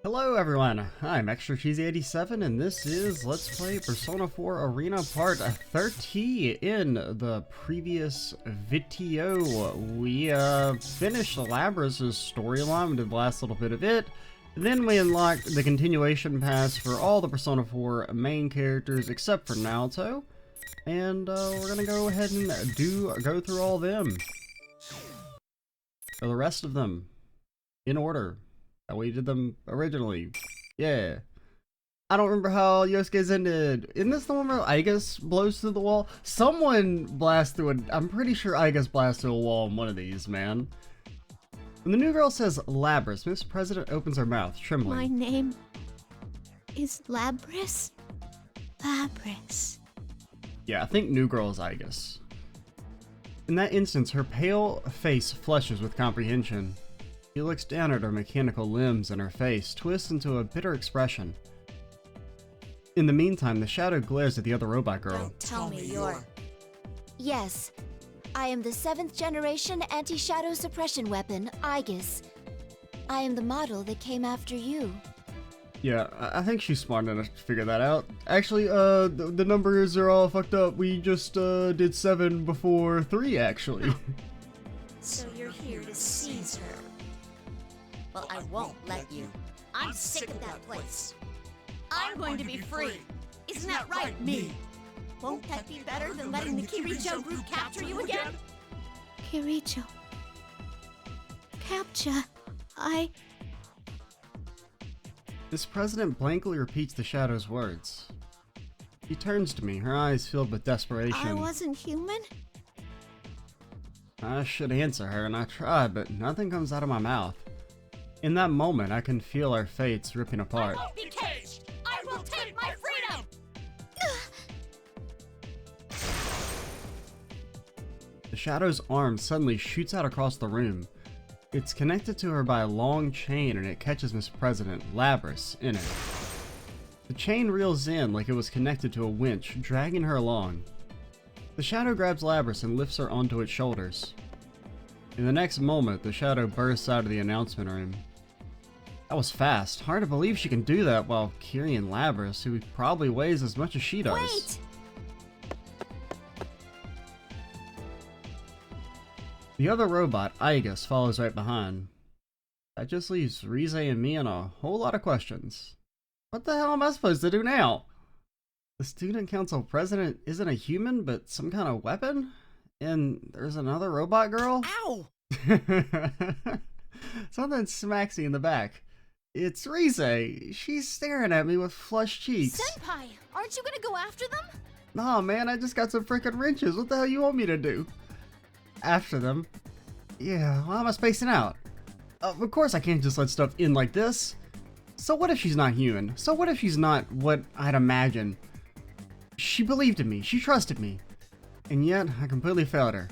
Hello everyone, I'm Extra Cheesy 87 and this is Let's Play Persona 4 Arena Part 30. In the previous video, we finished Labrys's storyline. We did the last little bit of it. Then we unlocked the continuation pass for all the Persona 4 main characters except for Naoto. And we're gonna go ahead and go through all of them. Or the rest of them. In order. We did them originally. Yeah. I don't remember how Yosuke's ended. Isn't this the one where Aigus blows through the wall? Someone blasts through it. I'm pretty sure Aigus blasts through a wall in one of these, man. When the new girl says Labrys, Miss President opens her mouth, trembling. My name is Labrys? Labrys. Yeah, I think new girl is Aigus. In that instance, her pale face flushes with comprehension. She looks down at her mechanical limbs and her face twists into a bitter expression. In the meantime, the shadow glares at the other robot girl. Don't tell me you're... Yes, I am the 7th generation anti-shadow suppression weapon, Aegis. I am the model that came after you. Yeah, I think she's smart enough to figure that out. Actually, the numbers are all fucked up. We just did 7 before 3, actually. So you're here to seize her. Well, I won't let you. I'm sick of that place. I'm going to be free. Isn't that right, me? Won't that be better than letting the Kiricho group capture you again? Kiricho. Capture. This president blankly repeats the shadow's words. She turns to me, her eyes filled with desperation. I wasn't human? I should answer her, and I try, but nothing comes out of my mouth. In that moment, I can feel our fates ripping apart. I won't be caged! I will take my freedom! The shadow's arm suddenly shoots out across the room. It's connected to her by a long chain, and it catches Miss President, Labrys, in it. The chain reels in like it was connected to a winch, dragging her along. The shadow grabs Labrys and lifts her onto its shoulders. In the next moment, the shadow bursts out of the announcement room. That was fast. Hard to believe she can do that while carrying Labrys, who probably weighs as much as she does. Wait! The other robot, Aigus, follows right behind. That just leaves Rize and me in a whole lot of questions. What the hell am I supposed to do now? The student council president isn't a human, but some kind of weapon? And there's another robot girl? Ow! Something smacks me in the back. It's Rize. She's staring at me with flushed cheeks. Senpai, aren't you gonna go after them? Nah, man, I just got some freaking wrenches. What the hell you want me to do? After them? Yeah, why am I spacing out? Of course I can't just let stuff in like this. So what if she's not human? So what if she's not what I'd imagine? She believed in me. She trusted me. And yet, I completely failed her.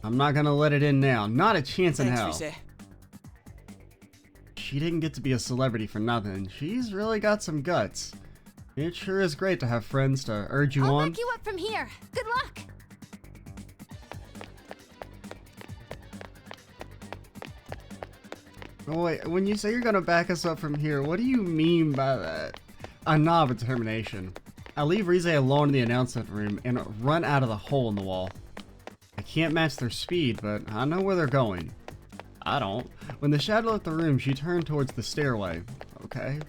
I'm not gonna let it in now. Not a chance in hell. Rize. She didn't get to be a celebrity for nothing. She's really got some guts. It sure is great to have friends to urge you I'll on. back you up from here. Good luck! Oh, wait, when you say you're gonna back us up from here, what do you mean by that? A nod of determination. I leave Rize alone in the announcement room and run out of the hole in the wall. I can't match their speed, but I know where they're going. I don't. When the shadow left the room, she turned towards the stairway. Okay.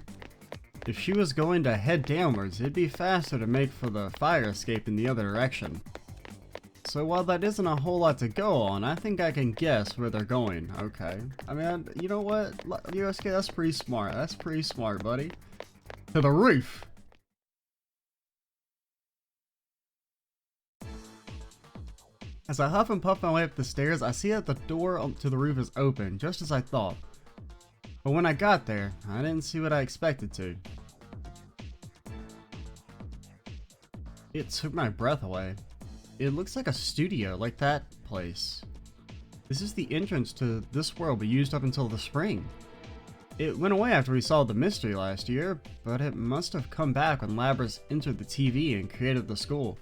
If she was going to head downwards, it'd be faster to make for the fire escape in the other direction. So while that isn't a whole lot to go on, I think I can guess where they're going. Okay. I mean, you know what? Yosuke, that's pretty smart. That's pretty smart, buddy. To the roof! As I huff and puff my way up the stairs, I see that the door to the roof is open, just as I thought. But when I got there, I didn't see what I expected to. It took my breath away. It looks like a studio, like that place. This is the entrance to this world we used up until the spring. It went away after we solved the mystery last year, but it must have come back when Labrys entered the TV and created the school.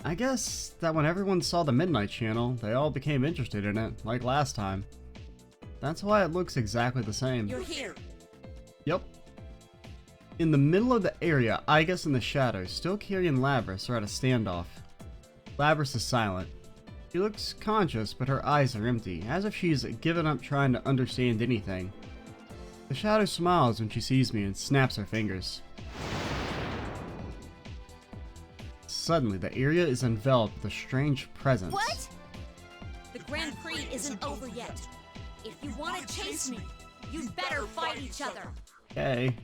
I guess that when everyone saw the Midnight Channel, they all became interested in it, like last time. That's why it looks exactly the same. You're here. Yep. In the middle of the area, Igus and the Shadows, still carrying Labras, are at a standoff. Labras is silent. She looks conscious, but her eyes are empty, as if she's given up trying to understand anything. The Shadow smiles when she sees me and snaps her fingers. Suddenly, the area is enveloped with a strange presence. What? The Grand Prix isn't over yet. If you want to chase me, you'd better fight each other. Okay.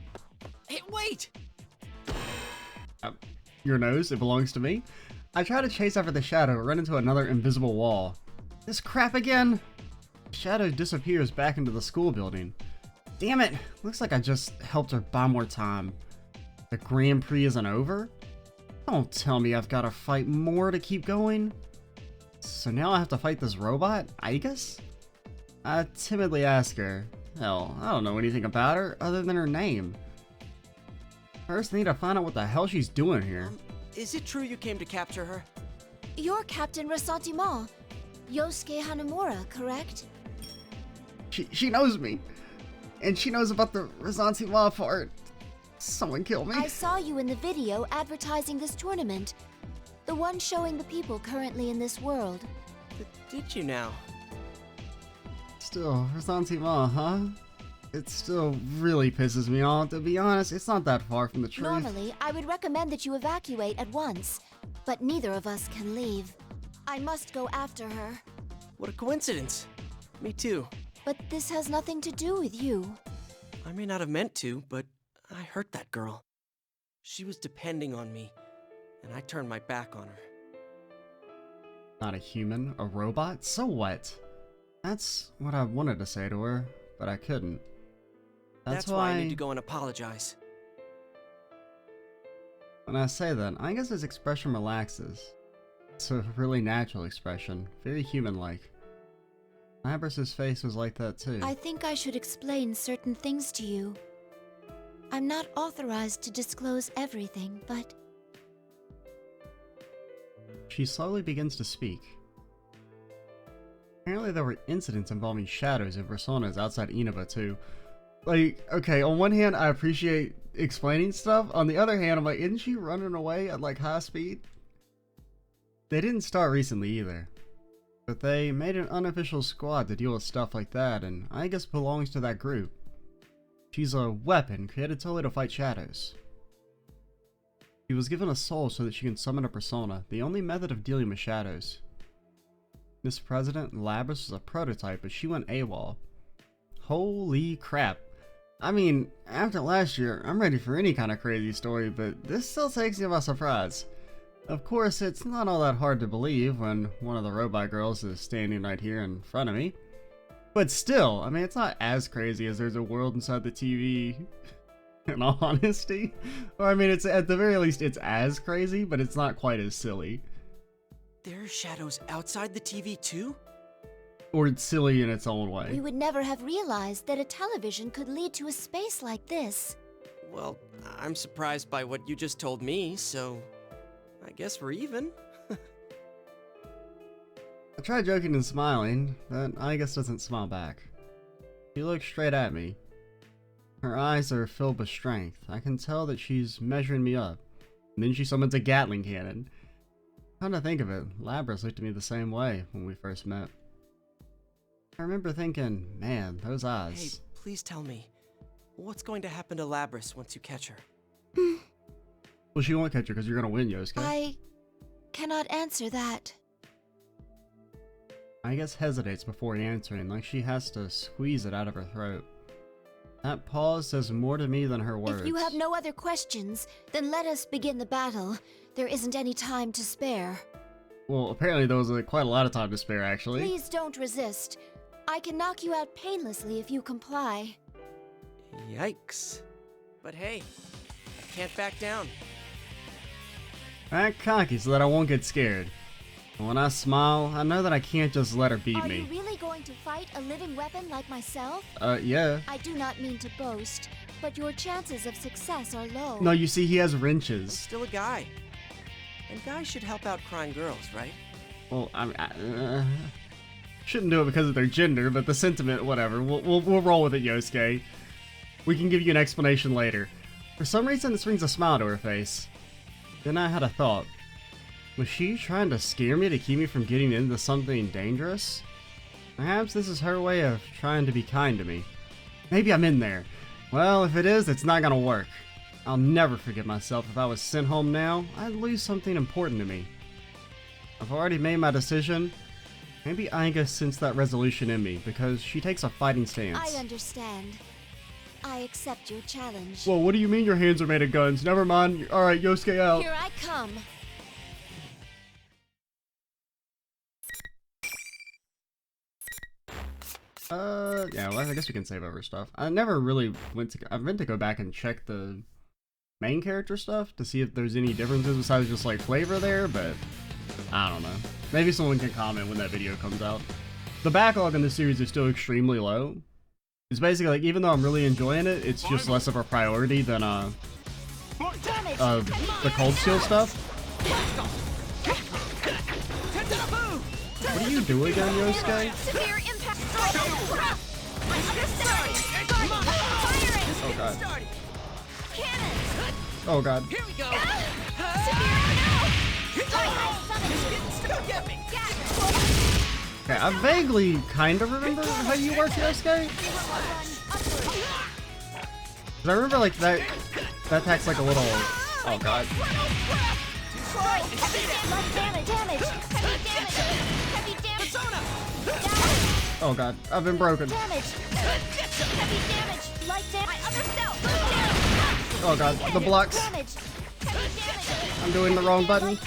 Hey, wait! Your nose, it belongs to me? I try to chase after the Shadow, run into another invisible wall. This crap again? Shadow disappears back into the school building. Damn it! Looks like I just helped her buy more time. The Grand Prix isn't over? Don't tell me I've got to fight more to keep going. So now I have to fight this robot, Igus? I timidly ask her. Hell, I don't know anything about her other than her name. First, I need to find out what the hell she's doing here. Is it true you came to capture her? You're Captain Ressentiment, Yosuke Hanamura, correct? She knows me. And she knows about the Ressentiment part. Someone kill me. I saw you in the video advertising this tournament. The one showing the people currently in this world. Did you now? Still, Ressentiment, huh? It still really pisses me off. To be honest, it's not that far from the truth. Normally, I would recommend that you evacuate at once, but neither of us can leave. I must go after her. What a coincidence. Me too. But this has nothing to do with you. I may not have meant to, but I hurt that girl. She was depending on me, and I turned my back on her. Not a human, a robot? So what? That's what I wanted to say to her, but I couldn't. That's why I need to go and apologize. When I say that, I guess his expression relaxes. It's a really natural expression, very human-like. Labras's face was like that too. I think I should explain certain things to you. I'm not authorized to disclose everything, but... She slowly begins to speak. Apparently there were incidents involving shadows and personas outside Inaba too. Like, okay, on one hand I appreciate explaining stuff, on the other hand I'm like, isn't she running away at like high speed? They didn't start recently either. But they made an unofficial squad to deal with stuff like that, and I guess belongs to that group. She's a weapon created totally to fight shadows. She was given a soul so that she can summon a persona, the only method of dealing with shadows. Miss President, Labras was a prototype, but she went AWOL. Holy crap. I mean, after last year, I'm ready for any kind of crazy story, but this still takes me by surprise. Of course, it's not all that hard to believe when one of the robot girls is standing right here in front of me. But still, I mean, it's not as crazy as there's a world inside the TV, in all honesty. Or I mean, it's at the very least, it's as crazy, but it's not quite as silly. There are shadows outside the TV too? Or it's silly in its own way. We would never have realized that a television could lead to a space like this. Well, I'm surprised by what you just told me, so I guess we're even. I try joking and smiling, but Igus doesn't smile back. She looks straight at me. Her eyes are filled with strength. I can tell that she's measuring me up. And then she summons a Gatling cannon. Come to think of it, Labras looked at me the same way when we first met. I remember thinking, man, those eyes. Hey, please tell me, what's going to happen to Labras once you catch her? Well, she won't catch her because you're going to win, Yosuke. I cannot answer that. Igus hesitates before answering, like she has to squeeze it out of her throat. That pause says more to me than her words. If you have no other questions, then let us begin the battle. There isn't any time to spare. Well, apparently there was quite a lot of time to spare, actually. Please don't resist. I can knock you out painlessly if you comply. Yikes. But hey, I can't back down. Act cocky so that I won't get scared. And when I smile, I know that I can't just let her beat Are me. you really going to fight a living weapon like myself? Yeah. I do not mean to boast, but your chances of success are low. No, you see, he has I'm wrenches. still a guy. And guys should help out crying girls, right? Well, I shouldn't do it because of their gender, but the sentiment, whatever. We'll roll with it, Yosuke. We can give you an explanation later. For some reason, this brings a smile to her face. Then I had a thought. Was she trying to scare me to keep me from getting into something dangerous? Perhaps this is her way of trying to be kind to me. Maybe I'm in there. Well, if it is, it's not gonna work. I'll never forgive myself. If I was sent home now, I'd lose something important to me. I've already made my decision. Maybe Aiga sensed that resolution in me, because she takes a fighting stance. I understand. I accept your challenge. Well, what do you mean your hands are made of guns? Never mind. Alright, Yosuke out. Here I come. Yeah, well, I guess we can save over stuff. I never really I've meant to go back and check the main character stuff to see if there's any differences besides just like flavor there, but I don't know. Maybe someone can comment when that video comes out. The backlog in this series is still extremely low. It's basically like, even though I'm really enjoying it, it's just less of a priority than the Cold Steel stuff. What are you doing again, Yosuke? Severe impact strike. Oh god. Cannon. Oh god. Here we go. Okay, I vaguely kind of remember how you work, Yosuke. 'Cause I remember like that attack's like a little. Oh god. Oh god, I've been broken. Oh god, the blocks. I'm doing the wrong button.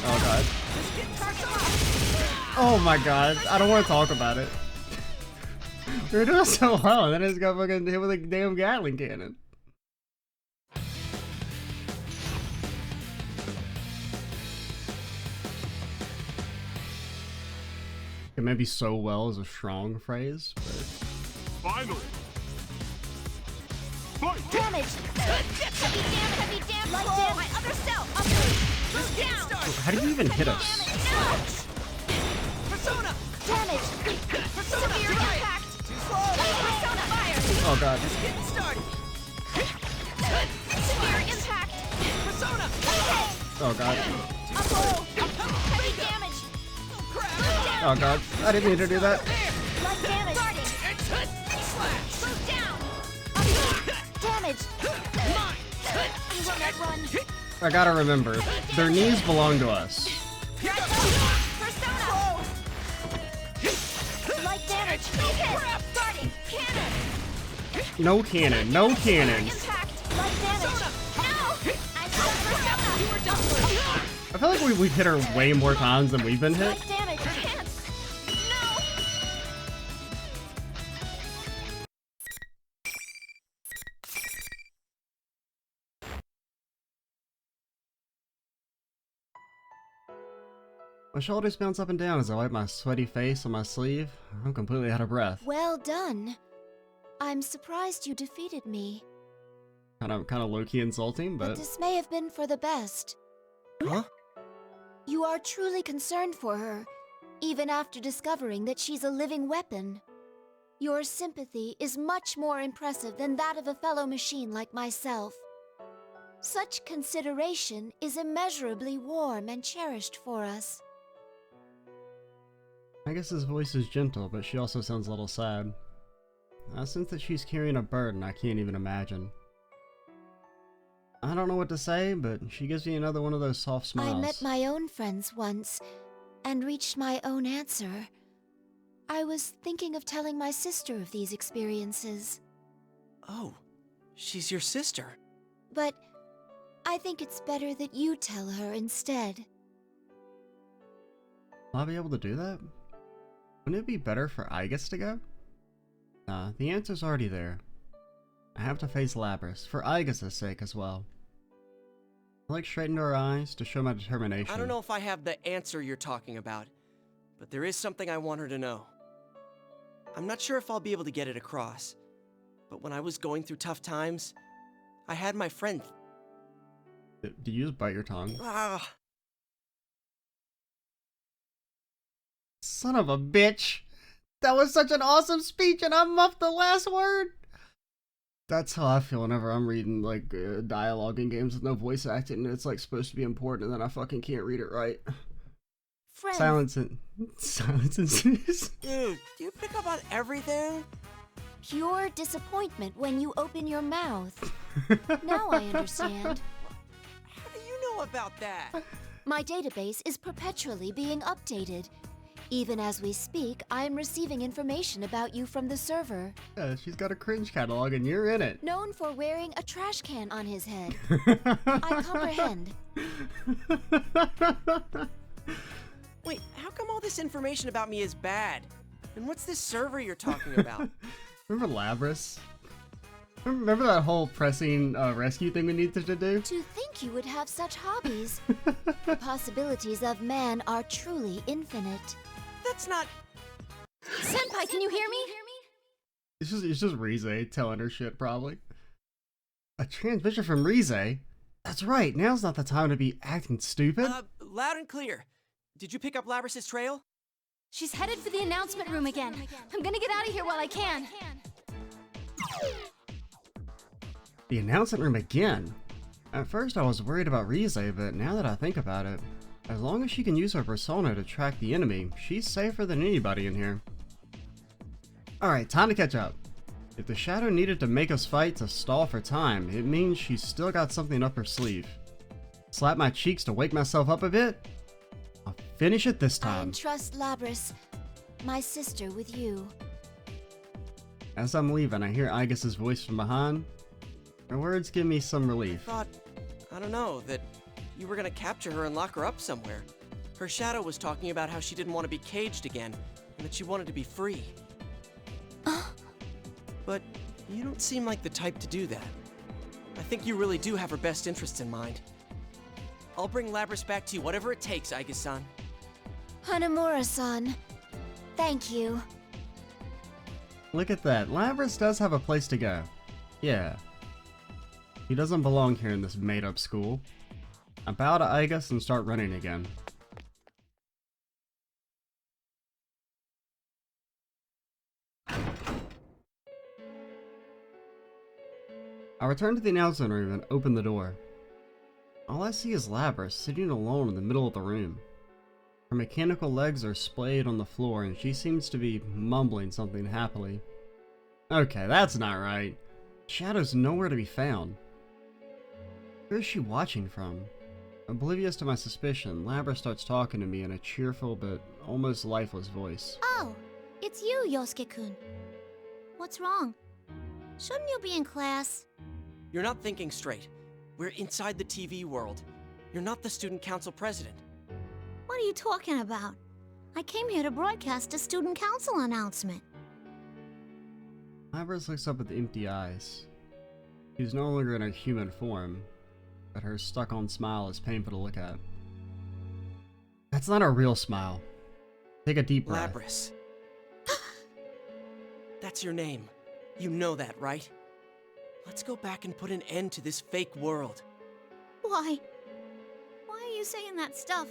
Oh god. Oh my god, I don't want to talk about it. We were doing so well, and then I just got fucking hit with a damn Gatling cannon. It may be so well is a strong phrase, but Finally! Fight! Damage! Heavy damage! Light damage! My other cell! Upward! Down! how do you even hit us? Persona! Damage! Severe impact! Persona fire! Oh god. Just getting started. Severe impact! Persona! Oh god. Upward! Heavy damage! Oh crap! Oh god. I didn't mean to do that. Light damage! Slash! Move down! Upward! Damage! You will not run! I gotta remember, their knees belong to us. Persona! Light damage! Starting! Cannon! No cannon, no cannon. Impact! Light damage! No! I'm Persona! You were done! I feel like we've hit her way more times than we've been hit. Light damage! Can't! No! My shoulders bounce up and down as I wipe my sweaty face on my sleeve. I'm completely out of breath. Well done. I'm surprised you defeated me. Kind of low-key insulting, But but this may have been for the best. Huh? You are truly concerned for her, even after discovering that she's a living weapon. Your sympathy is much more impressive than that of a fellow machine like myself. Such consideration is immeasurably warm and cherished for us. I guess his voice is gentle, but she also sounds a little sad. I sense that she's carrying a burden I can't even imagine. I don't know what to say, but she gives me another one of those soft smiles. I met my own friends once, and reached my own answer. I was thinking of telling my sister of these experiences, Oh, she's your sister. but I think it's better that you tell her instead. Will I be able to do that? Wouldn't it be better for Aigus to go? Nah, the answer's already there. I have to face Lapras, for Aigus' sake as well. I look straight into her eyes to show my determination. I don't know if I have the answer you're talking about, but there is something I want her to know. I'm not sure if I'll be able to get it across, but when I was going through tough times, I had my friend. Do you just bite your tongue? Ah, Son of a bitch! That was such an awesome speech, and I muffed the last word. That's how I feel whenever I'm reading like dialogue in games with no voice acting, and it's like supposed to be important, and then I fucking can't read it right. Friend. Silence ensues. Dude, do you pick up on everything? Pure disappointment when you open your mouth. Now I understand. How do you know about that? My database is perpetually being updated. Even as we speak, I am receiving information about you from the server. Yeah, she's got a cringe catalog, and you're in it. Known for wearing a trash can on his head. I comprehend. Wait, how come all this information about me is bad? And what's this server you're talking about? Remember Labras? Remember that whole pressing rescue thing we needed to do? To think you would have such hobbies. The possibilities of man are truly infinite. That's not... Senpai, can you hear me? It's just Rize telling her shit, probably. A transmission from Rize? That's right, now's not the time to be acting stupid. Loud and clear. Did you pick up Labras's trail? She's headed for the announcement room again. I'm gonna get out of here while I can. The announcement room again? At first I was worried about Rize, but now that I think about it, as long as she can use her persona to track the enemy, she's safer than anybody in here. Alright, time to catch up. If the Shadow needed to make us fight to stall for time, it means she's still got something up her sleeve. Slap my cheeks to wake myself up a bit? I'll finish it this I time. entrust Labras, my sister, with you. As I'm leaving, I hear Aigis' voice from behind. Her words give me some relief. I don't know, that you were gonna capture her and lock her up somewhere. Her shadow was talking about how she didn't want to be caged again, and that she wanted to be free. But you don't seem like the type to do that. I think you really do have her best interests in mind. I'll bring Labras back to you, whatever it takes, Aigis-san. Hanamura-san, thank you. Look at that, Labras does have a place to go. Yeah. He doesn't belong here in this made-up school. I bow to Aigis and start running again. I return to the announcement room and open the door. All I see is Labras sitting alone in the middle of the room. Her mechanical legs are splayed on the floor and she seems to be mumbling something happily. Okay, that's not right. Shadow's nowhere to be found. Where is she watching from? Oblivious to my suspicion, Labras starts talking to me in a cheerful but almost lifeless voice. Oh, it's you, Yosuke-kun. What's wrong? Shouldn't you be in class? You're not thinking straight. We're inside the TV world. You're not the student council president. What are you talking about? I came here to broadcast a student council announcement. Labras looks up with empty eyes. She's no longer in her human form, but her stuck-on smile is painful to look at. That's not a real smile. Take a deep breath. Labras. That's your name. You know that, right? Let's go back and put an end to this fake world. Why? Why are you saying that stuff?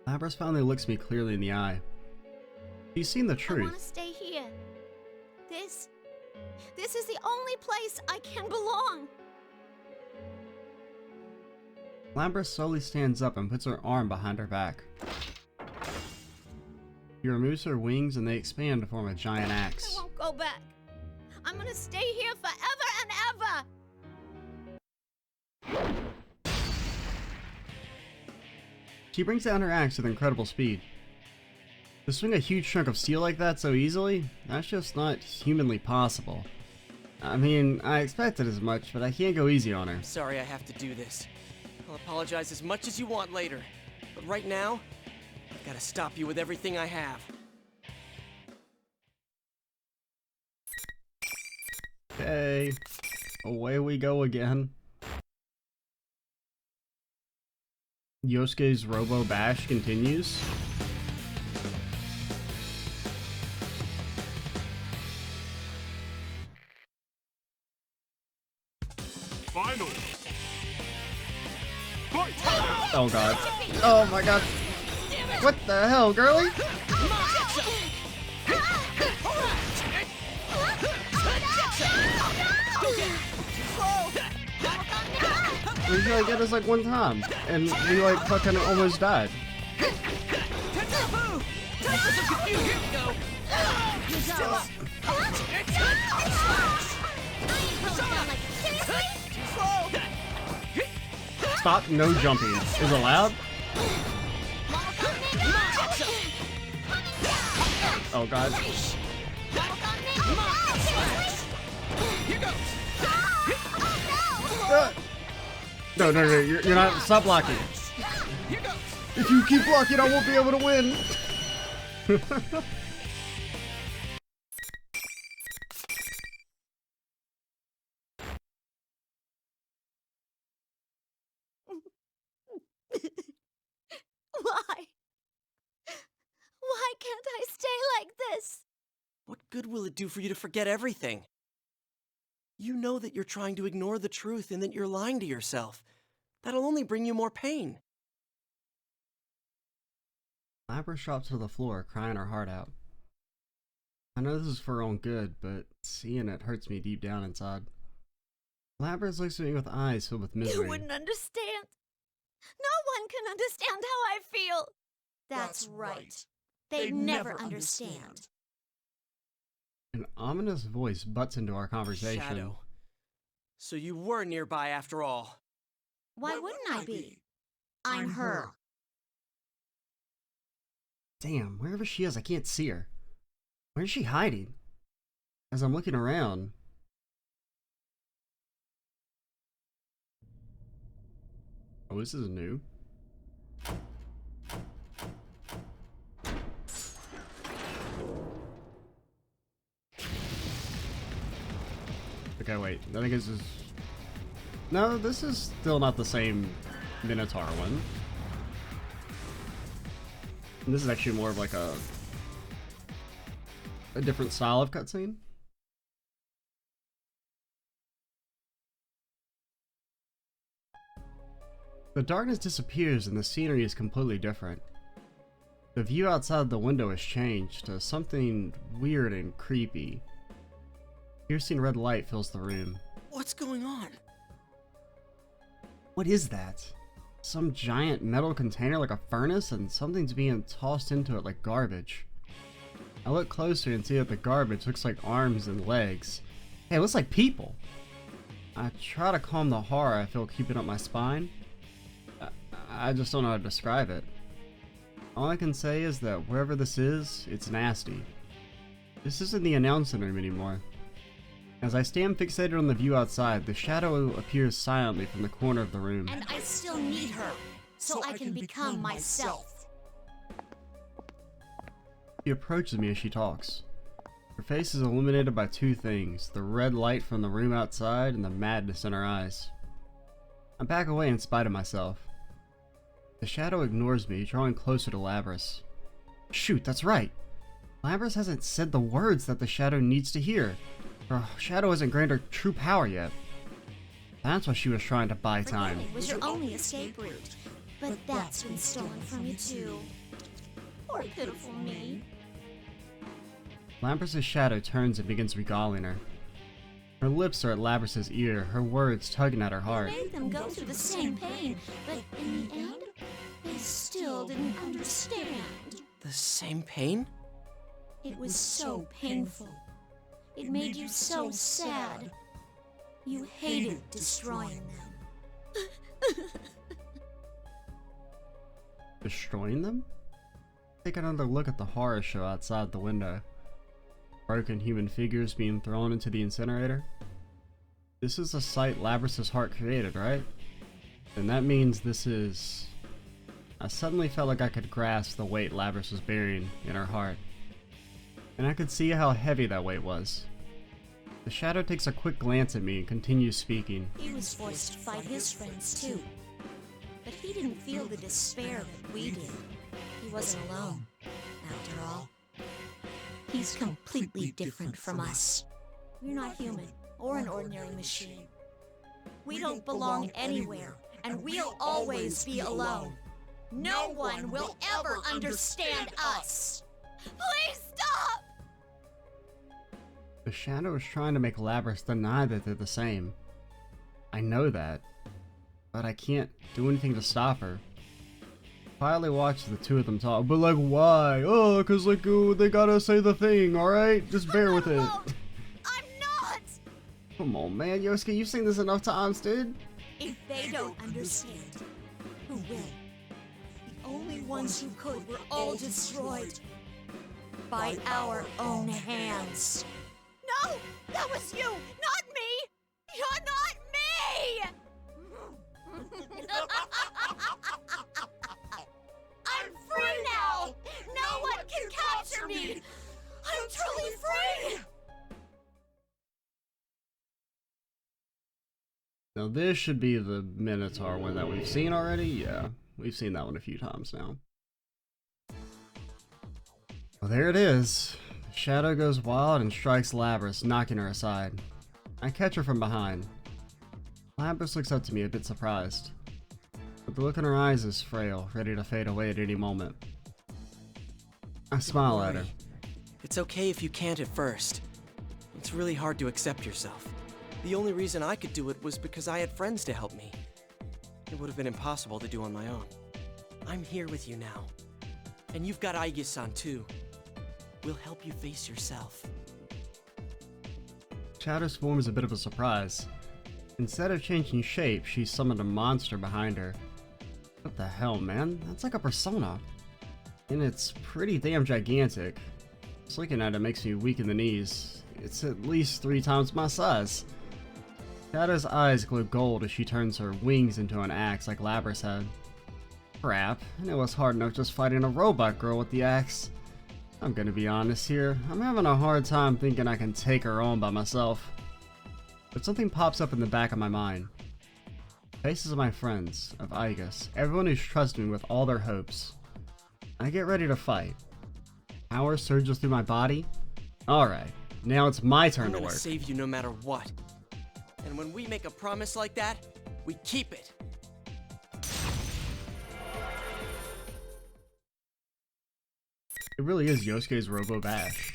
Labras finally looks me clearly in the eye. She's seen the I want to truth. stay here. This is the only place I can belong. Labras slowly stands up and puts her arm behind her back. She removes her wings and they expand to form a giant I axe. won't go back. I'm gonna stay here forever and ever. She brings down her axe with incredible speed. To swing a huge chunk of steel like that so easily, that's just not humanly possible. I mean, I expected as much, but I can't go easy on her. Sorry I have to do this. I'll apologize as much as you want later. But right now, I've gotta stop you with everything I have. Okay, away we go again. Yosuke's Robo Bash continues. Final. Fight! Oh god. Oh my god. Damn it! What the hell, girly? We usually get us like one time, and we like fucking almost died. Stop, no jumping. Is allowed? Oh god. No, you're not. Stop blocking. If you keep blocking, I won't be able to win. Why? Why can't I stay like this? What good will it do for you to forget everything? You know that you're trying to ignore the truth and that you're lying to yourself. That'll only bring you more pain. Labra drops to the floor, crying her heart out. I know this is for her own good, but seeing it hurts me deep down inside. Labra looks at me with eyes filled with misery. You wouldn't understand. No one can understand how I feel. That's right. They'd never understand. An ominous voice butts into our conversation. Shadow. So you were nearby after all. Why wouldn't I be? I'm her. Damn, wherever she is, I can't see her. Where's she hiding? As I'm looking around. Oh, this is new. Okay, wait. I think this is... No, this is still not the same Minotaur one. And this is actually more of like a different style of cutscene. The darkness disappears and the scenery is completely different. The view outside the window has changed to something weird and creepy. Piercing red light fills the room. What's going on? What is that? Some giant metal container like a furnace, and something's being tossed into it like garbage. I look closer and see that the garbage looks like arms and legs. Hey, it looks like people. I try to calm the horror I feel keeping up my spine. I just don't know how to describe it. All I can say is that wherever this is, it's nasty. This isn't the announcement room anymore. As I stand fixated on the view outside, the shadow appears silently from the corner of the room. And I still need her, so I can become myself. She approaches me as she talks. Her face is illuminated by two things, the red light from the room outside and the madness in her eyes. I back away in spite of myself. The shadow ignores me, drawing closer to Labras. Shoot, that's right! Labras hasn't said the words that the shadow needs to hear. Her shadow hasn't granted her true power yet. That's why she was trying to buy time. Forgetting was your only escape route, but that's been stolen from you too. Poor pitiful me. Labras' shadow turns and begins regaling her. Her lips are at Labras' ear, her words tugging at her heart. I made them go through the same pain, but in the end, they still didn't understand. The same pain? It was so painful. It made you so sad. You hated destroying them. Destroying them? Take another look at the horror show outside the window. Broken human figures being thrown into the incinerator. This is the sight Labras' heart created, right? And that means this is... I suddenly felt like I could grasp the weight Labras was bearing in her heart. And I could see how heavy that weight was. The shadow takes a quick glance at me and continues speaking. He was forced to fight his friends too. But he didn't feel the despair that we did. He wasn't alone, after all. He's completely different from us. We're not human, or an ordinary machine. We don't belong anywhere, and we'll always be alone. No one will ever understand us. Please stop! The Shadow is trying to make Labrys deny that they're the same. I know that, but I can't do anything to stop her. Finally watch the two of them talk, but like why? Oh, cause like they gotta say the thing, alright? Just bear with it. I'm not! Come on, man, Yosuke, you've seen this enough times, dude. If they don't understand, who will? The only ones who could were all destroyed by our own hands. No! That was you! Not me! You're not me! I'm free now! No one can capture me! I'm truly free! Now this should be the Minotaur one that we've seen already. Yeah, we've seen that one a few times now. Well, there it is. The Shadow goes wild and strikes Labrys, knocking her aside. I catch her from behind. Labrys looks up to me a bit surprised, but the look in her eyes is frail, ready to fade away at any moment. I smile at her. It's okay if you can't at first. It's really hard to accept yourself. The only reason I could do it was because I had friends to help me. It would have been impossible to do on my own. I'm here with you now. And you've got Aige-san too. We'll help you face yourself. Shadow's form is a bit of a surprise. Instead of changing shape, she summoned a monster behind her. What the hell, man? That's like a persona. And it's pretty damn gigantic. Just looking at it makes me weak in the knees. It's at least 3 times my size. Shadow's eyes glow gold as she turns her wings into an axe like Labrys had. Crap, and it was hard enough just fighting a robot girl with the axe. I'm gonna be honest here, I'm having a hard time thinking I can take her on by myself. But something pops up in the back of my mind. Faces of my friends, of Aigus, everyone who's trusted me with all their hopes. I get ready to fight. Power surges through my body. Alright, now it's my turn I'm to gonna work. save you no matter what. And when we make a promise like that, we keep it. It really is Yosuke's Robo Bash.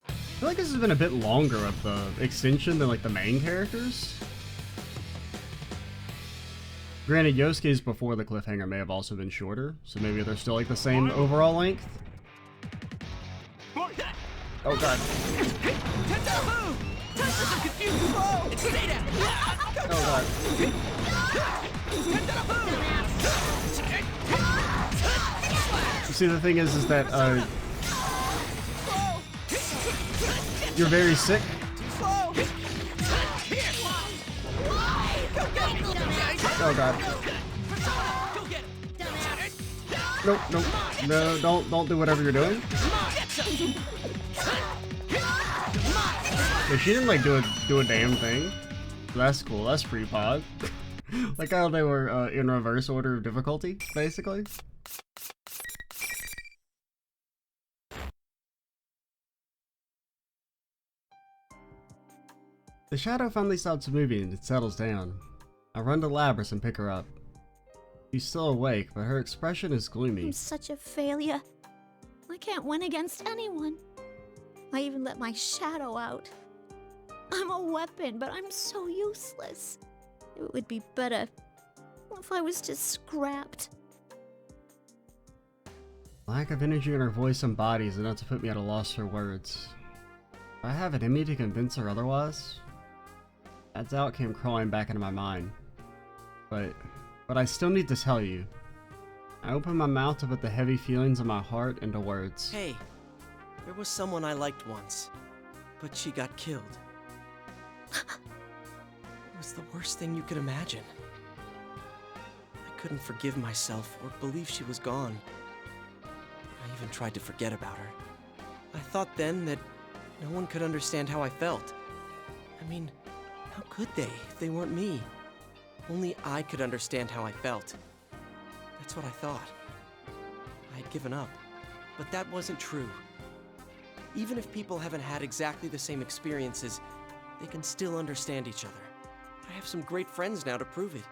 I feel like this has been a bit longer of the extension than like the main characters. Granted, Yosuke's before the cliffhanger may have also been shorter, so maybe they're still like the same overall length. Oh god. Oh god. You see, the thing is that you're very sick. Oh god. Nope, nope. No, don't do whatever you're doing. Yeah, she didn't like do a damn thing. That's cool. That's pretty pod. Like how they were in reverse order of difficulty, basically. The shadow finally stops moving and it settles down. I run to Labrys and pick her up. She's still awake, but her expression is gloomy. I'm such a failure. I can't win against anyone. I even let my shadow out. I'm a weapon, but I'm so useless. It would be better if I was just scrapped. Lack of energy in her voice and body is enough to put me at a loss for words. Do I have it in me to convince her otherwise? That doubt came crawling back into my mind. But I still need to tell you. I opened my mouth to put the heavy feelings in my heart into words. Hey, there was someone I liked once, but she got killed. It was the worst thing you could imagine. I couldn't forgive myself or believe she was gone. I even tried to forget about her. I thought then that no one could understand how I felt. I mean, how could they if they weren't me? Only I could understand how I felt. That's what I thought. I had given up, but that wasn't true. Even if people haven't had exactly the same experiences, they can still understand each other. I have some great friends now to prove it.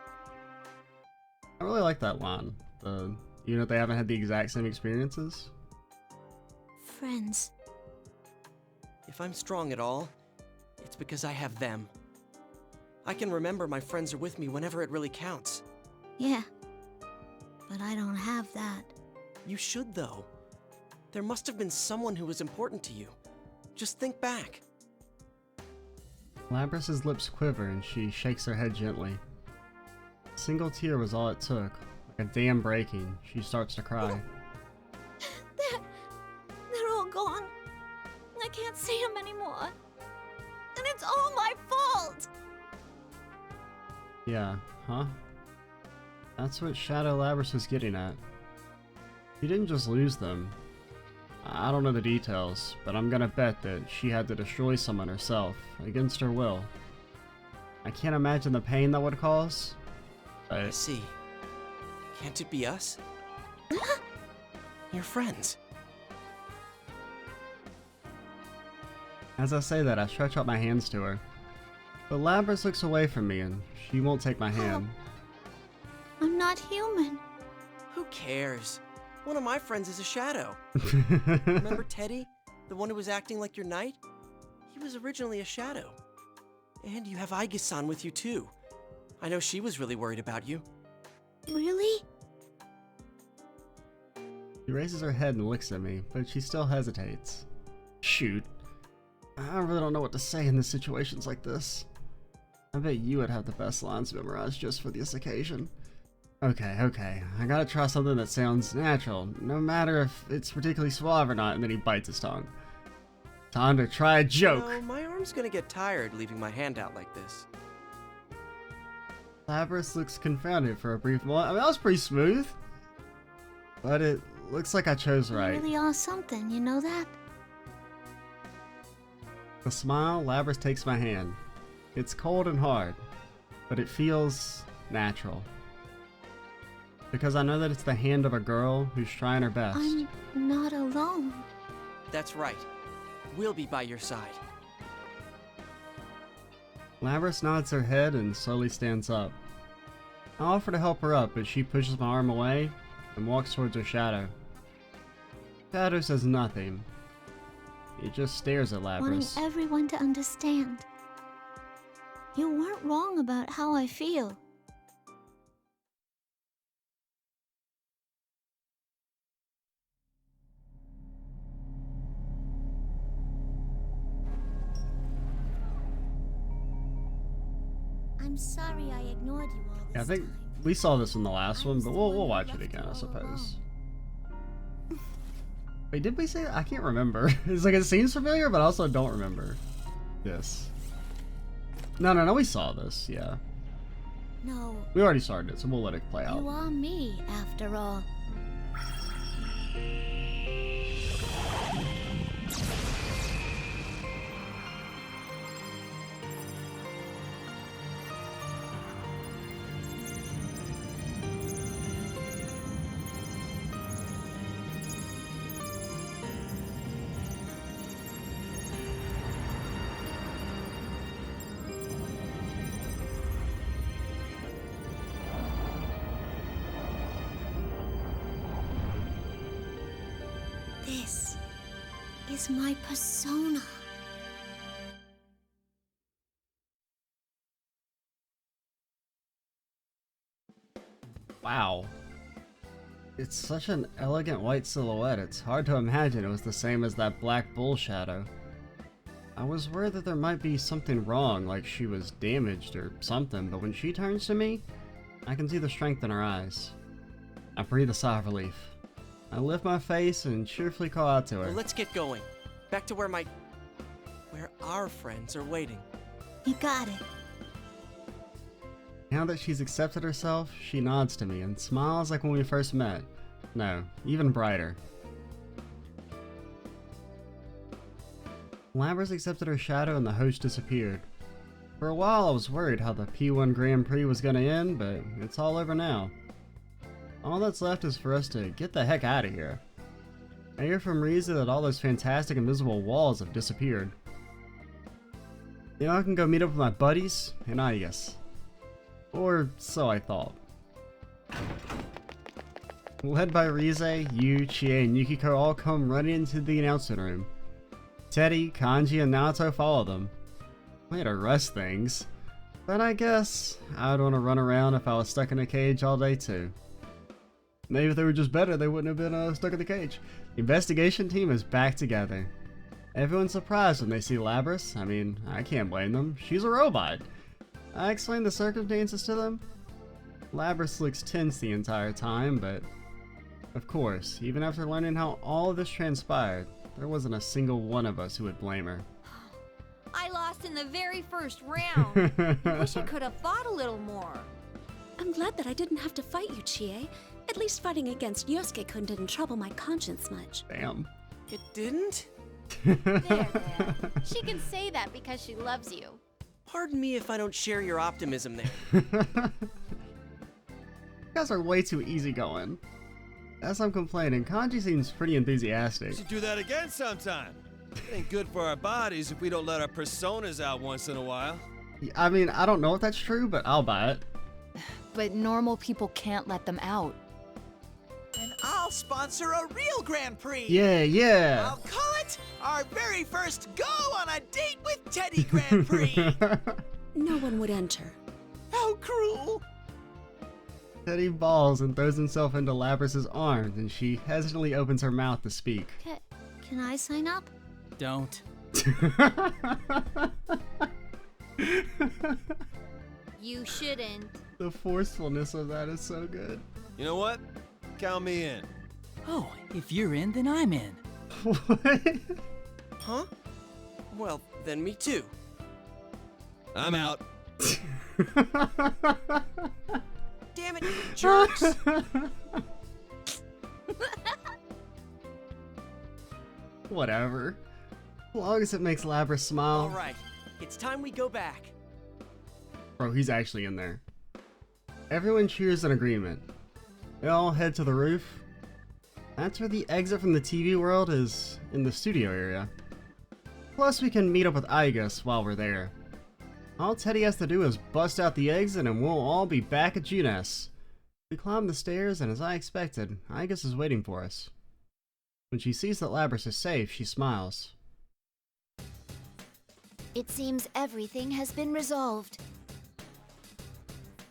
I really like that line. You know, they haven't had the exact same experiences. Friends. If I'm strong at all, it's because I have them. I can remember my friends are with me whenever it really counts. Yeah. But I don't have that. You should, though. There must have been someone who was important to you. Just think back. Labrys's lips quiver and she shakes her head gently. A single tear was all it took. Like a dam breaking, she starts to cry. They're all gone. I can't see them anymore. And it's all my fault! Yeah, huh? That's what Shadow Labrys was getting at. She didn't just lose them. I don't know the details, but I'm gonna bet that she had to destroy someone herself, against her will. I can't imagine the pain that would cause, I but see. Can't it be us? You're friends. as I say that, I stretch out my hands to her. But Labrys looks away from me and she won't take my hand. I'm not human. Who cares? One of my friends is a shadow. Remember Teddy? The one who was acting like your knight? He was originally a shadow. And you have Aige-san with you too. I know she was really worried about you. Really? She raises her head and looks at me, but she still hesitates. Shoot. I really don't know what to say in situations like this. I bet you would have the best lines memorized just for this occasion. Okay, I gotta try something that sounds natural, no matter if it's particularly suave or not, and then he bites his tongue. Time to try a joke! No, my arm's gonna get tired leaving my hand out like this. Labrys looks confounded for a brief moment. I mean, that was pretty smooth. But it looks like I chose right. You really are something, you know that? With a smile, Labrys takes my hand. It's cold and hard, but it feels natural. Because I know that it's the hand of a girl who's trying her best. I'm not alone. That's right. We'll be by your side. Labrys nods her head and slowly stands up. I offer to help her up, but she pushes my arm away and walks towards her shadow. Shadow says nothing. It just stares at Wanting Labrys. everyone to understand. You weren't wrong about how I feel. I'm sorry I ignored you all this Yeah, I think time. we saw this in the last one, but we'll watch it again, I suppose. Wait, did we say that? I can't remember. It's like it seems familiar, but I also don't remember this. No, we saw this, yeah. No, We already started it, so we'll let it play out. you are me, after all. This is my persona. Wow. It's such an elegant white silhouette, it's hard to imagine it was the same as that black bull shadow. I was worried that there might be something wrong, like she was damaged or something, but when she turns to me, I can see the strength in her eyes. I breathe a sigh of relief. I lift my face and cheerfully call out to her. Well, let's get going. Back to where our friends are waiting. You got it. Now that she's accepted herself, she nods to me and smiles like when we first met. No, even brighter. Labrys accepted her shadow and the host disappeared. For a while I was worried how the P1 Grand Prix was gonna end, but it's all over now. All that's left is for us to get the heck out of here. I hear from Riza that all those fantastic invisible walls have disappeared. Now I can go meet up with my buddies and Aigas. Or so I thought. Led by Rize, Yu, Chie, and Yukiko all come running into the announcement room. Teddy, Kanji, and Naoto follow them. Way to rush things. But I guess I'd want to run around if I was stuck in a cage all day too. Maybe if they were just better, they wouldn't have been stuck in the cage. The investigation team is back together. Everyone's surprised when they see Labris. I mean, I can't blame them. She's a robot. I explained the circumstances to them. Labris looks tense the entire time, but of course, even after learning how all of this transpired, there wasn't a single one of us who would blame her. I lost in the very first round. I wish I could have fought a little more. I'm glad that I didn't have to fight you, Chie. At least fighting against Yosuke didn't trouble my conscience much. Damn. It didn't? There. She can say that because she loves you. Pardon me if I don't share your optimism there. You guys are way too easygoing. As I'm complaining, Kanji seems pretty enthusiastic. We should do that again sometime. It ain't good for our bodies if we don't let our personas out once in a while. I mean, I don't know if that's true, but I'll buy it. But normal people can't let them out. And I'll sponsor a real Grand Prix. Yeah. I'll call it our very first go on a date with Teddy Grand Prix. No one would enter. How cruel. Teddy balls and throws himself into Labris's arms, and she hesitantly opens her mouth to speak. Can I sign up? Don't. You shouldn't. The forcefulness of that is so good. You know what? Count me in. Oh, if you're in, then I'm in. What? Huh? Well, then me too. I'm out. Damn it, you jerks! Whatever. As long as it makes Labris smile. Alright, it's time we go back. Bro, he's actually in there. Everyone cheers in agreement. They all head to the roof. That's where the exit from the TV world is, in the studio area. Plus we can meet up with Aigus while we're there. All Teddy has to do is bust out the exit and we'll all be back at Junes. We climb the stairs and as I expected, Aigus is waiting for us. When she sees that Labris is safe, she smiles. It seems everything has been resolved.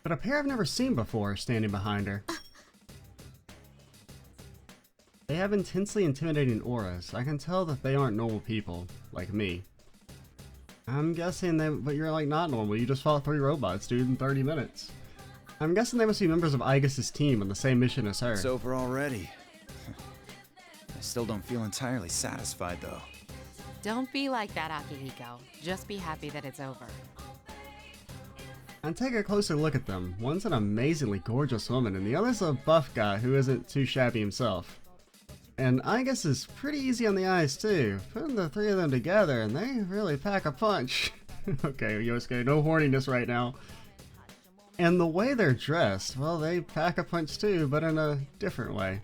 But a pair I've never seen before is standing behind her. They have intensely intimidating auras. I can tell that they aren't normal people, like me. I'm guessing but you're like not normal. You just fought 3 robots, dude, in 30 minutes. I'm guessing they must be members of Aigus's team on the same mission as her. It's over already. I still don't feel entirely satisfied, though. Don't be like that, Akihiko. Just be happy that it's over. And take a closer look at them. One's an amazingly gorgeous woman, and the other's a buff guy who isn't too shabby himself. And Aigus is pretty easy on the eyes too. Putting the 3 of them together, and they really pack a punch. Okay, Yosuke, no horniness right now. And the way they're dressed, well, they pack a punch too, but in a different way.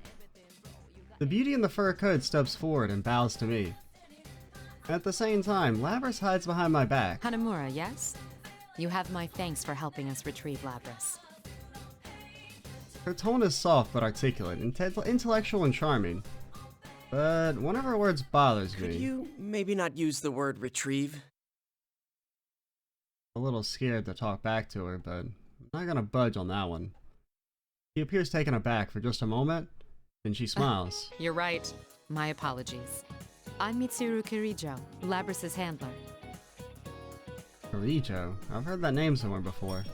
The beauty in the fur coat steps forward and bows to me. At the same time, Labris hides behind my back. Hanamura, yes? You have my thanks for helping us retrieve Labris. Her tone is soft but articulate, intellectual and charming. But one of her words bothers me. Could you maybe not use the word retrieve? A little scared to talk back to her, but I'm not gonna budge on that one. She appears taken aback for just a moment, then she smiles. You're right. My apologies. I'm Mitsuru Kirijo, Labris's handler. Kirijo? I've heard that name somewhere before.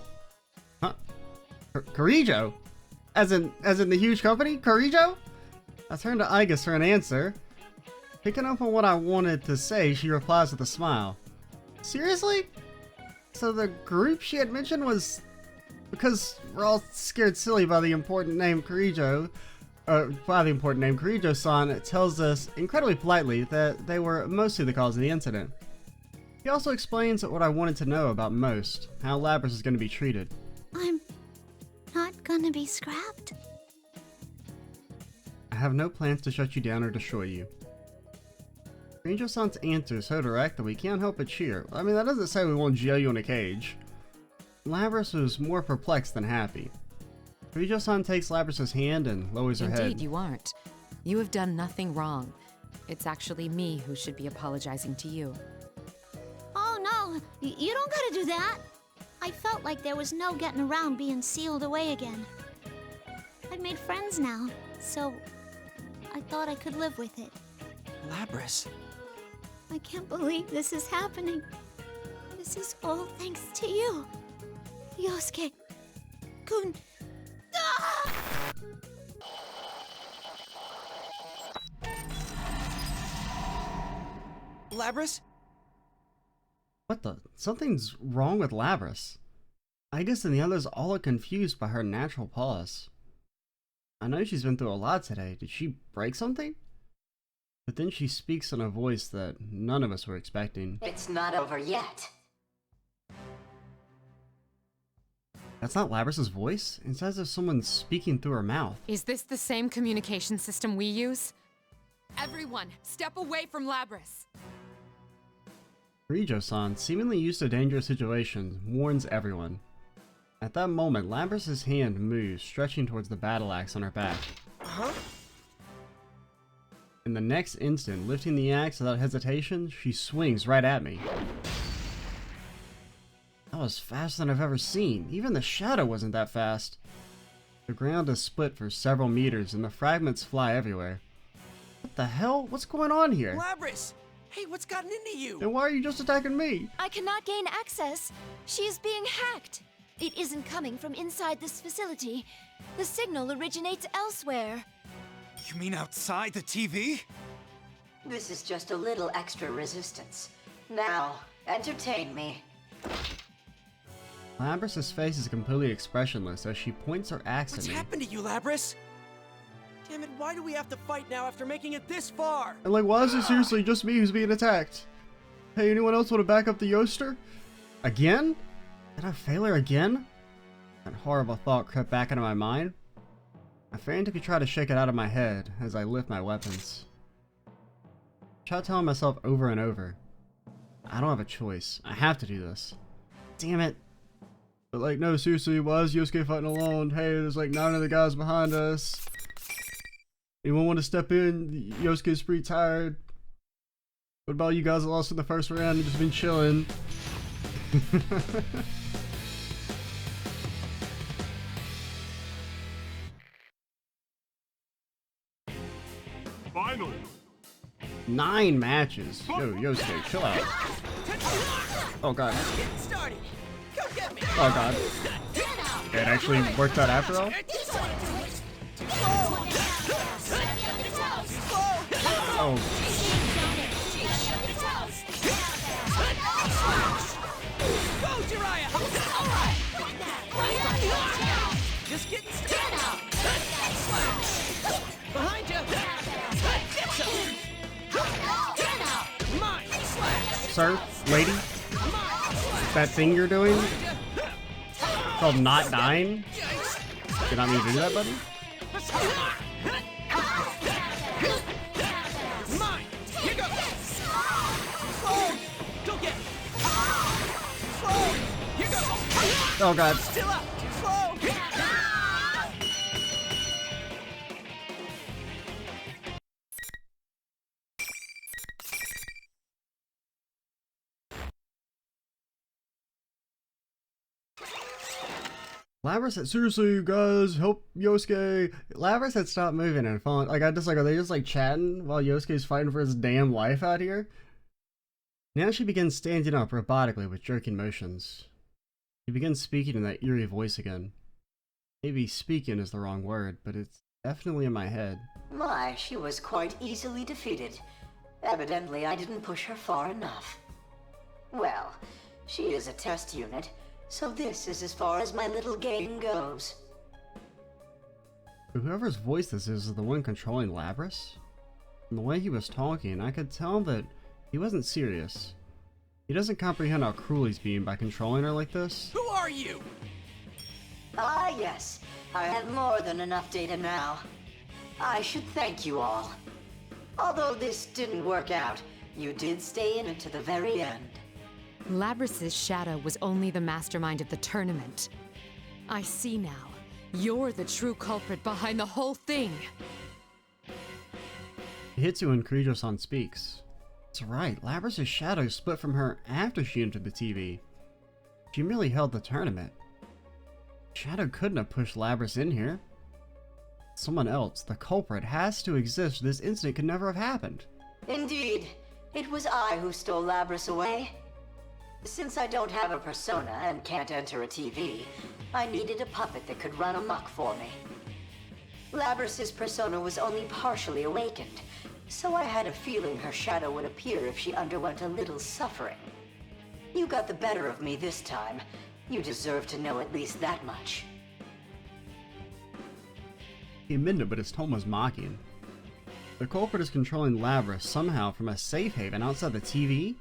Huh? Kirijo? As in the huge company? Kirijo? I turned to Aigus for an answer. Picking up on what I wanted to say, she replies with a smile. Seriously? So the group she had mentioned was... Because we're all scared silly by the important name Kirijo, Kirijo-san, it tells us incredibly politely that they were mostly the cause of the incident. He also explains what I wanted to know about most, how Labris is going to be treated. I'm not gonna be scrapped. I have no plans to shut you down or destroy you. Kirijo-san's answer is so direct that we can't help but cheer. I mean, that doesn't say we won't jail you in a cage. Labris was more perplexed than happy. Kirijo-san takes Labras's hand and lowers her head. Indeed, you aren't. You have done nothing wrong. It's actually me who should be apologizing to you. Oh no, you don't gotta do that. I felt like there was no getting around being sealed away again. I've made friends now, so I thought I could live with it. Labris. I can't believe this is happening. This is all thanks to you, Yosuke-kun. Ah! Labris? What the? Something's wrong with Labris. Igus and the others all look confused by her natural pause. I know she's been through a lot today. Did she break something? But then she speaks in a voice that none of us were expecting. It's not over yet. That's not Labras's voice. It's as if someone's speaking through her mouth. Is this the same communication system we use? Everyone, step away from Labris! Kirijo-san, seemingly used to dangerous situations, warns everyone. At that moment, Labras's hand moves, stretching towards the battle axe on her back. Huh? In the next instant, lifting the axe without hesitation, she swings right at me. That was faster than I've ever seen. Even the shadow wasn't that fast. The ground is split for several meters and the fragments fly everywhere. What the hell? What's going on here? Labris! Hey, what's gotten into you? And why are you just attacking me? I cannot gain access. She is being hacked. It isn't coming from inside this facility. The signal originates elsewhere. You mean outside the TV? This is just a little extra resistance. Now, entertain me. Labras's face is completely expressionless as she points her axe What's at me. happened to you, Labris? Damn it, why do we have to fight now after making it this far? And like, why is it seriously just me who's being attacked? Hey, anyone else want to back up the Yoster? Again? Did I fail her again? That horrible thought crept back into my mind. I frantically try to shake it out of my head as I lift my weapons. I try telling myself over and over, I don't have a choice. I have to do this. Damn it. But like, no, seriously, why is Yosuke fighting alone? Hey, there's like 9 other guys behind us. Anyone want to step in? Yosuke's pretty tired. What about you guys that lost in the first round and just been chilling? Finally. 9 matches. Yo, Yosuke, chill out. Oh god. Oh god. It actually worked out after all? Oh. Just getting started. Behind you. Sir, lady, that thing you're doing called not dying? Did not mean to do that, buddy? Oh god. Still up. Labris said, seriously, you guys, help Yosuke. Labris had stopped moving and falling. Like, are they just like chatting while Yosuke's fighting for his damn life out here? Now she begins standing up robotically with jerking motions. She begins speaking in that eerie voice again. Maybe speaking is the wrong word, but it's definitely in my head. My, she was quite easily defeated. Evidently, I didn't push her far enough. Well, she is a test unit, so this is as far as my little game goes. Whoever's voice this is the one controlling Labris? From the way he was talking, I could tell that he wasn't serious. He doesn't comprehend how cruel he's being by controlling her like this. Who are you? Ah, yes. I have more than enough data now. I should thank you all. Although this didn't work out, you did stay in it to the very end. Labrys's shadow was only the mastermind of the tournament. I see now. You're the true culprit behind the whole thing. It hits you when Kirijo-san speaks. That's right, Labrys's shadow split from her after she entered the TV. She merely held the tournament. Shadow couldn't have pushed Labrys in here. Someone else, the culprit, has to exist. This incident could never have happened. Indeed, it was I who stole Labrys away. Since I don't have a persona and can't enter a TV, I needed a puppet that could run amok for me. Labrys's persona was only partially awakened, so I had a feeling her shadow would appear if she underwent a little suffering. You got the better of me this time. You deserve to know at least that much. He admitted, but his tone was mocking. The culprit is controlling Labrys somehow from a safe haven outside the TV?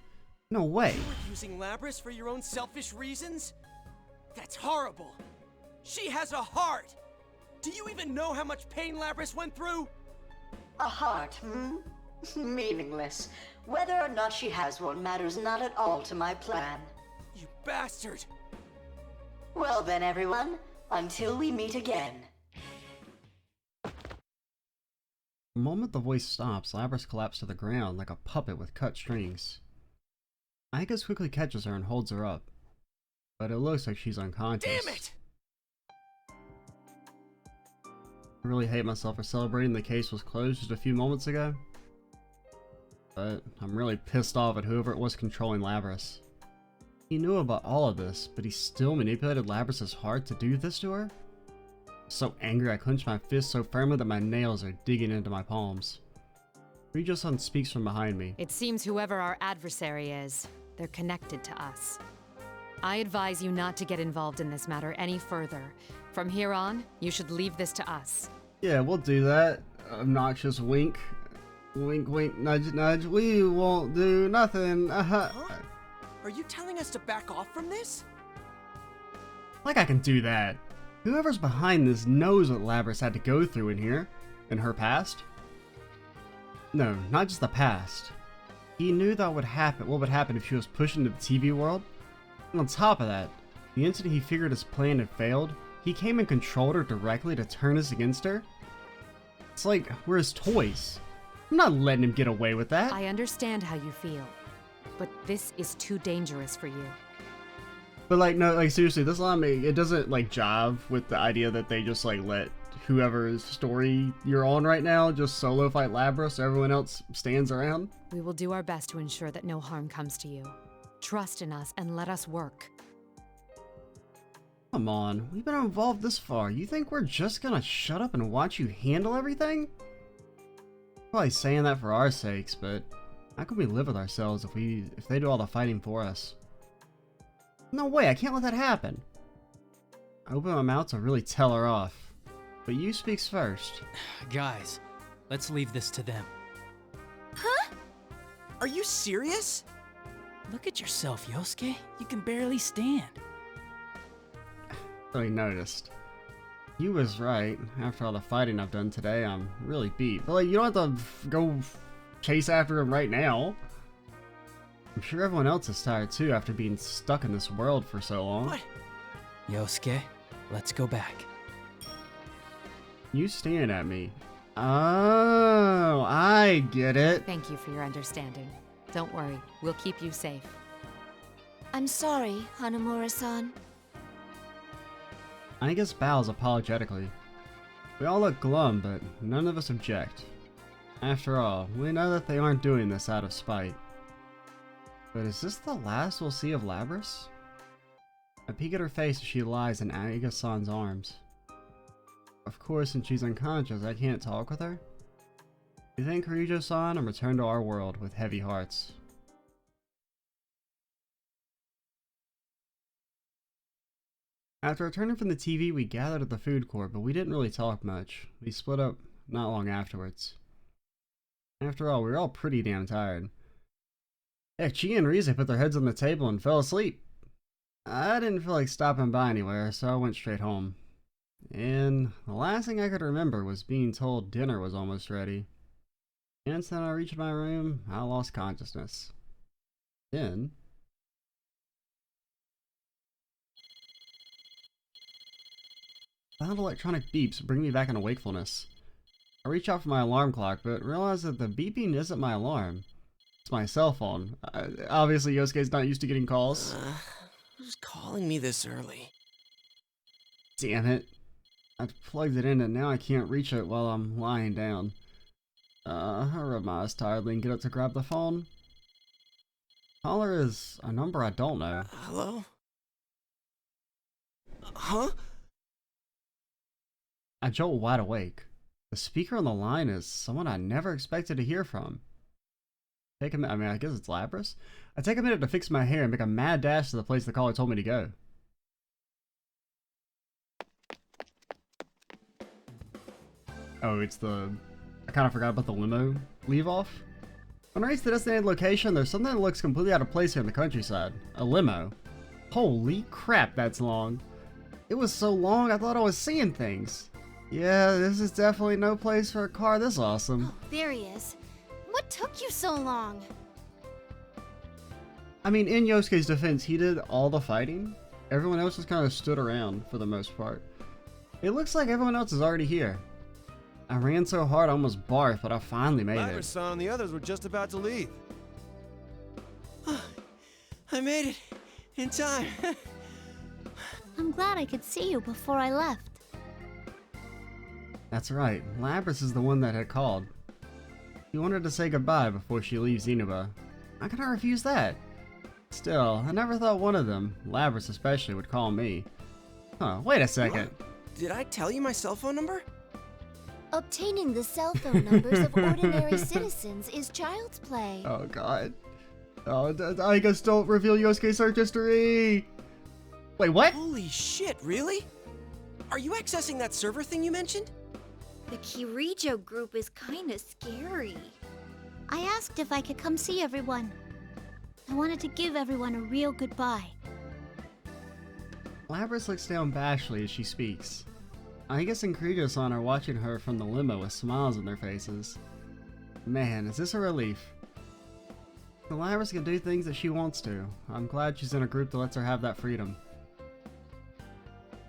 No way. You were using Labrys for your own selfish reasons? That's horrible. She has a heart. Do you even know how much pain Labrys went through? A heart, Meaningless. Whether or not she has one matters not at all to my plan. You bastard! Well then, everyone, until we meet again. The moment the voice stops, Labrys collapses to the ground like a puppet with cut strings. Aigus quickly catches her and holds her up, but it looks like she's unconscious. Damn it! I really hate myself for celebrating the case was closed just a few moments ago, but I'm really pissed off at whoever it was controlling Labrys. He knew about all of this, but he still manipulated Labrys's heart to do this to her? So angry I clenched my fist so firmly that my nails are digging into my palms. Kirijo-san speaks from behind me. It seems whoever our adversary is, they're connected to us. I advise you not to get involved in this matter any further. From here on, you should leave this to us. Yeah, we'll do that. Obnoxious wink. Wink, wink, nudge, nudge. We won't do nothing. Huh? Are you telling us to back off from this? Like I can do that. Whoever's behind this knows what Labrys had to go through in here. In her past. No, not just the past. He knew that what would happen if she was pushed into the TV world. And on top of that, the instant he figured his plan had failed, he came and controlled her directly to turn us against her. It's like we're his toys. I'm not letting him get away with that. I understand how you feel, but this is too dangerous for you. But like, no, like seriously, this line, it doesn't like jive with the idea that they just like let whoever's story you're on right now just solo fight Labrys so everyone else stands around. We will do our best to ensure that no harm comes to you. Trust in us and let us work. Come on, we've been involved this far. You think we're just gonna shut up and watch you handle everything? Probably saying that for our sakes, but how can we live with ourselves if they do all the fighting for us? No way, I can't let that happen. I open my mouth to really tell her off, but you speaks first. Guys, let's leave this to them. Huh? Are you serious? Look at yourself, Yosuke. You can barely stand. Really noticed. You was right. After all the fighting I've done today, I'm really beat. But like, you don't have to go chase after him right now. I'm sure everyone else is tired too after being stuck in this world for so long. What? Yosuke, let's go back. You staring at me. Oh, I get it. Thank you for your understanding. Don't worry, we'll keep you safe. I'm sorry, Hanamura-san. Aigus bows apologetically. We all look glum, but none of us object. After all, we know that they aren't doing this out of spite. But is this the last we'll see of Labrys? I peek at her face as she lies in Aigus-san's arms. Of course, since she's unconscious, I can't talk with her. We thank Kirijo-san and return to our world with heavy hearts. After returning from the TV, we gathered at the food court, but we didn't really talk much. We split up not long afterwards. After all, we were all pretty damn tired. Heck, Chi and Rize put their heads on the table and fell asleep. I didn't feel like stopping by anywhere, so I went straight home. And the last thing I could remember was being told dinner was almost ready. The instant I reached my room, I lost consciousness. Then, Loud electronic beeps bring me back into wakefulness. I reach out for my alarm clock, but realize that the beeping isn't my alarm. It's my cell phone. Obviously, Yosuke's not used to getting calls. Who's calling me this early? Damn it. I've plugged it in and now I can't reach it while I'm lying down. I rub my eyes tiredly and get up to grab the phone. Caller is a number I don't know. Hello? Huh? I jolt wide awake. The speaker on the line is someone I never expected to hear from. I guess it's Lapras. I take a minute to fix my hair and make a mad dash to the place the caller told me to go. Oh, it's the... I kind of forgot about the limo leave off. When I reach the designated location, there's something that looks completely out of place here in the countryside. A limo. Holy crap, that's long. It was so long I thought I was seeing things. Yeah, this is definitely no place for a car this awesome. Oh, there he is. What took you so long? I mean, in Yosuke's defense, he did all the fighting. Everyone else just kind of stood around for the most part. It looks like everyone else is already here. I ran so hard I almost barfed, but I finally made it. Lapras and the others were just about to leave. I made it in time. I'm glad I could see you before I left. That's right, Lapras is the one that had called. She wanted to say goodbye before she leaves Inuba. How can I refuse that? Still, I never thought one of them, Lapras especially, would call me. Huh, wait a second. Did I tell you my cell phone number? Obtaining the cell phone numbers of ordinary citizens is child's play. Oh god. Oh, I guess don't reveal Yosuke's search history! Wait, what? Holy shit, really? Are you accessing that server thing you mentioned? The Kirijo group is kinda scary. I asked if I could come see everyone. I wanted to give everyone a real goodbye. Lapras looks down bashfully as she speaks. I guess Kirijo-san are watching her from the limo with smiles on their faces. Man, is this a relief. The Lapras can do things that she wants to. I'm glad she's in a group that lets her have that freedom.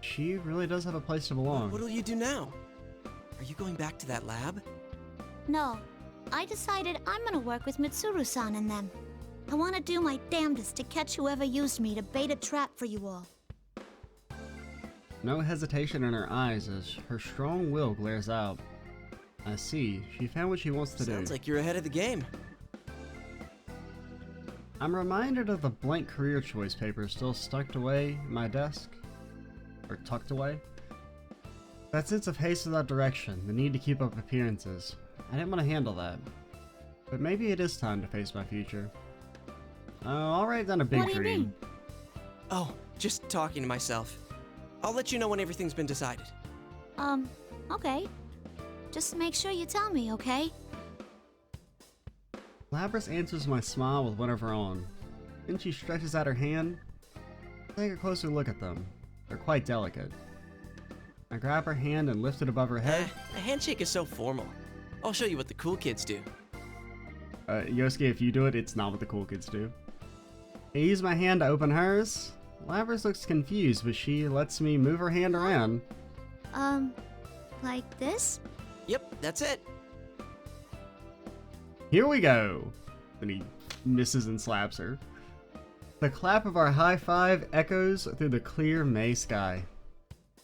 She really does have a place to belong. What'll you do now? Are you going back to that lab? No, I decided I'm gonna work with Mitsuru-san and them. I want to do my damnedest to catch whoever used me to bait a trap for you all. No hesitation in her eyes as her strong will glares out. I see, she found what she wants to do. Sounds like you're ahead of the game. I'm reminded of the blank career choice paper still stuck away in my desk. Or tucked away. That sense of haste without direction, the need to keep up appearances. I didn't want to handle that. But maybe it is time to face my future. I'll write down a big What do you dream. mean? Oh, just talking to myself. I'll let you know when everything's been decided. Okay. Just make sure you tell me, okay? Lapras answers my smile with one of her own. Then she stretches out her hand. Take a closer look at them. They're quite delicate. I grab her hand and lift it above her head. A handshake is so formal. I'll show you what the cool kids do. Yosuke, if you do it, it's not what the cool kids do. I use my hand to open hers. Lapras looks confused, but she lets me move her hand around. Like this? Yep, that's it. Here we go! Then he misses and slaps her. The clap of our high five echoes through the clear May sky.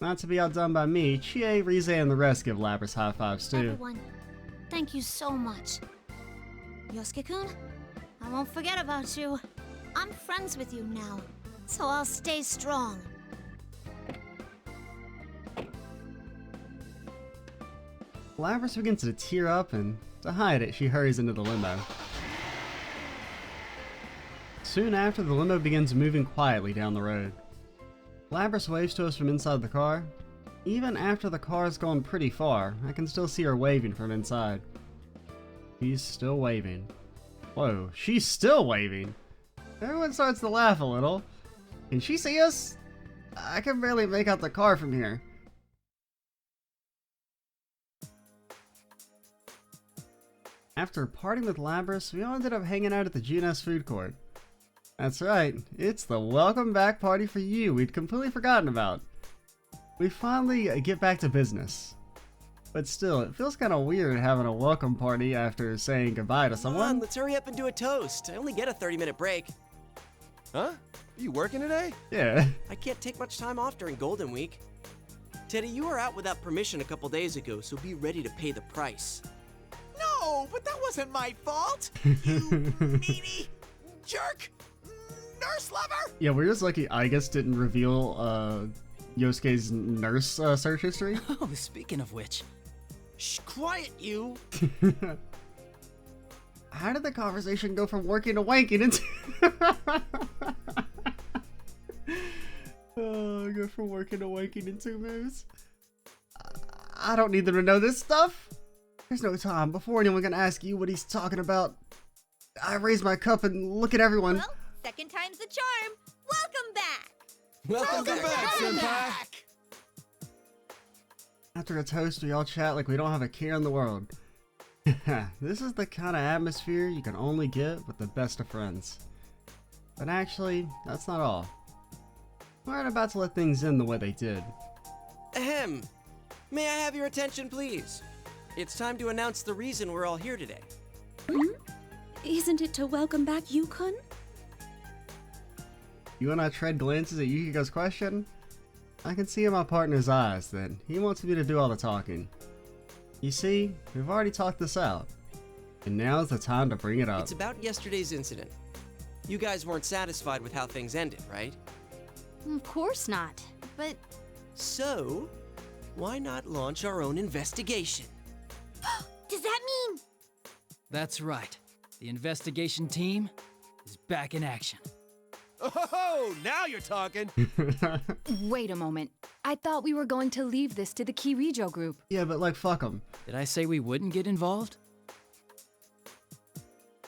Not to be outdone by me, Chie, Rize, and the rest give Lapras high fives too. Everyone, thank you so much. Yosuke-kun, I won't forget about you. I'm friends with you now, so I'll stay strong. Lapras begins to tear up, and to hide it, she hurries into the limo. Soon after, the limo begins moving quietly down the road. Lapras waves to us from inside the car. Even after the car's gone pretty far, I can still see her waving from inside. She's still waving. Whoa, she's still waving! Everyone starts to laugh a little. Can she see us? I can barely make out the car from here. After parting with Lapras, we all ended up hanging out at the GNS food court. That's right, it's the welcome back party for you we'd completely forgotten about. We finally get back to business. But still, it feels kind of weird having a welcome party after saying goodbye to someone. Come on, let's hurry up and do a toast. I only get a 30-minute break. Huh? Are you working today? Yeah. I can't take much time off during Golden Week. Teddy, you were out without permission a couple days ago, so be ready to pay the price. No, but that wasn't my fault. You meanie jerk nurse lover. Yeah, we're just lucky Igus didn't reveal Yosuke's nurse search history. Oh, speaking of which. Shh, quiet you. How did the conversation go from working to wanking into... Oh, go from working to wanking in 2 moves. I don't need them to know this stuff. There's no time before anyone can ask you what he's talking about. I raise my cup and look at everyone. Well, second time's the charm. Welcome back. Welcome back, senpai. After a toast, we all chat like we don't have a care in the world. This is the kind of atmosphere you can only get with the best of friends. But actually, that's not all. We aren't about to let things end the way they did. Ahem. May I have your attention, please? It's time to announce the reason we're all here today. Isn't it to welcome back Yukon? You and I trade glances at Yukiko's question? I can see in my partner's eyes that he wants me to do all the talking. You see, we've already talked this out, and now's the time to bring it up. It's about yesterday's incident. You guys weren't satisfied with how things ended, right? Of course not. But So, why not launch our own investigation? Does that mean? That's right. The investigation team is back in action. Oh, now you're talking. Wait a moment. I thought we were going to leave this to the Kirijo group. Yeah, but like, fuck them. Did I say we wouldn't get involved?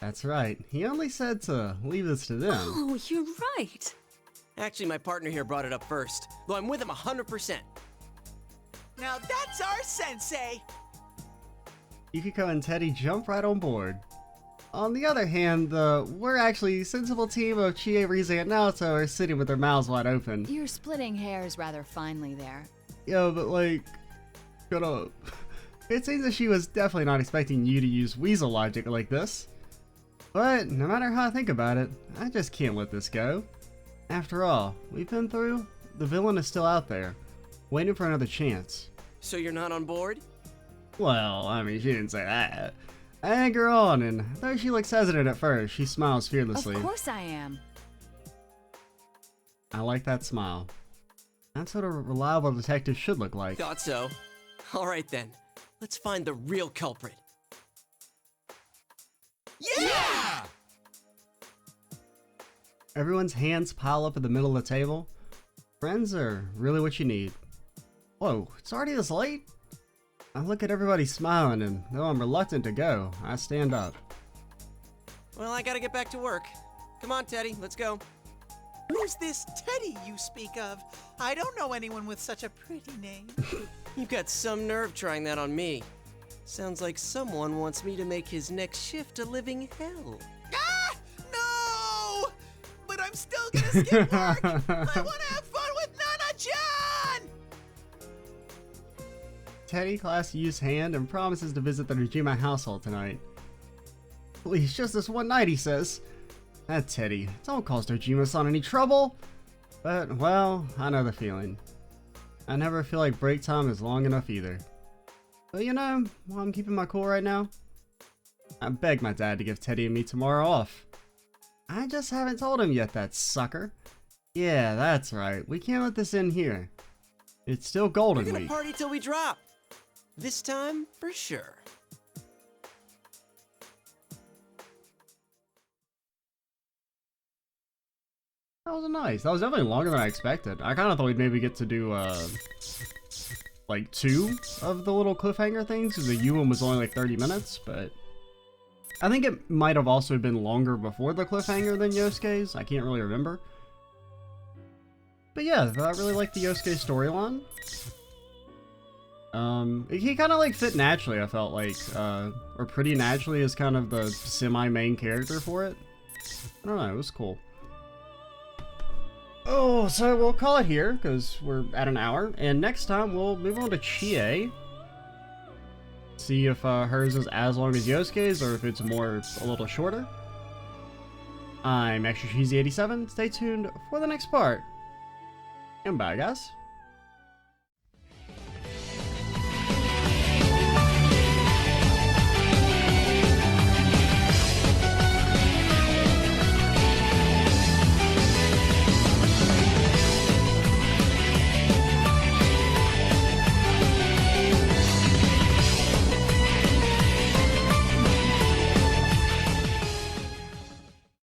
That's right. He only said to leave this to them. Oh, you're right. Actually, my partner here brought it up first, though I'm with him 100%. Now that's our sensei. Yukiko and Teddy jump right on board. On the other hand, the we're actually sensible team of Chie, Rize, and Naoto are sitting with their mouths wide open. You're splitting hairs rather finely there. Yo, but like, shut up. It seems that she was definitely not expecting you to use weasel logic like this. But no matter how I think about it, I just can't let this go. After all, we've been through, the villain is still out there, waiting for another chance. So you're not on board? Well, I mean, she didn't say that. I egg her on, and though she looks hesitant at first, she smiles fearlessly. Of course I am. I like that smile. That's what a reliable detective should look like. Thought so. All right then, let's find the real culprit. Yeah! Everyone's hands pile up at the middle of the table. Friends are really what you need. Whoa, it's already this late? I look at everybody smiling, and though I'm reluctant to go, I stand up. Well, I gotta get back to work. Come on, Teddy, let's go. Who's this Teddy you speak of? I don't know anyone with such a pretty name. You've got some nerve trying that on me. Sounds like someone wants me to make his next shift a living hell. Ah! No! But I'm still gonna skip work! I wanna have fun with Nana-chan! Teddy clasps Yu's hand and promises to visit the Nojima household tonight. Please, just this one night, he says. That Teddy, don't cause Dojima-san any trouble! But, well, I know the feeling. I never feel like break time is long enough either. But you know, while I'm keeping my cool right now, I begged my dad to give Teddy and me tomorrow off. I just haven't told him yet, that sucker. Yeah, that's right, we can't let this end here. It's still Golden We're gonna Week. party till we drop. This time, for sure. That was nice. That was definitely longer than I expected. I kind of thought we'd maybe get to do, like 2 of the little cliffhanger things, because the U one was only like 30 minutes, but I think it might have also been longer before the cliffhanger than Yosuke's. I can't really remember. But yeah, I really like the Yosuke storyline. He kind of like fit naturally, I felt like, or pretty naturally as kind of the semi-main character for it. I don't know, it was cool. Oh, so we'll call it here, because we're at an hour. And next time, we'll move on to Chie. See if hers is as long as Yosuke's, or if it's a little shorter. I'm Extra Cheesy 87. Stay tuned for the next part. And bye, guys.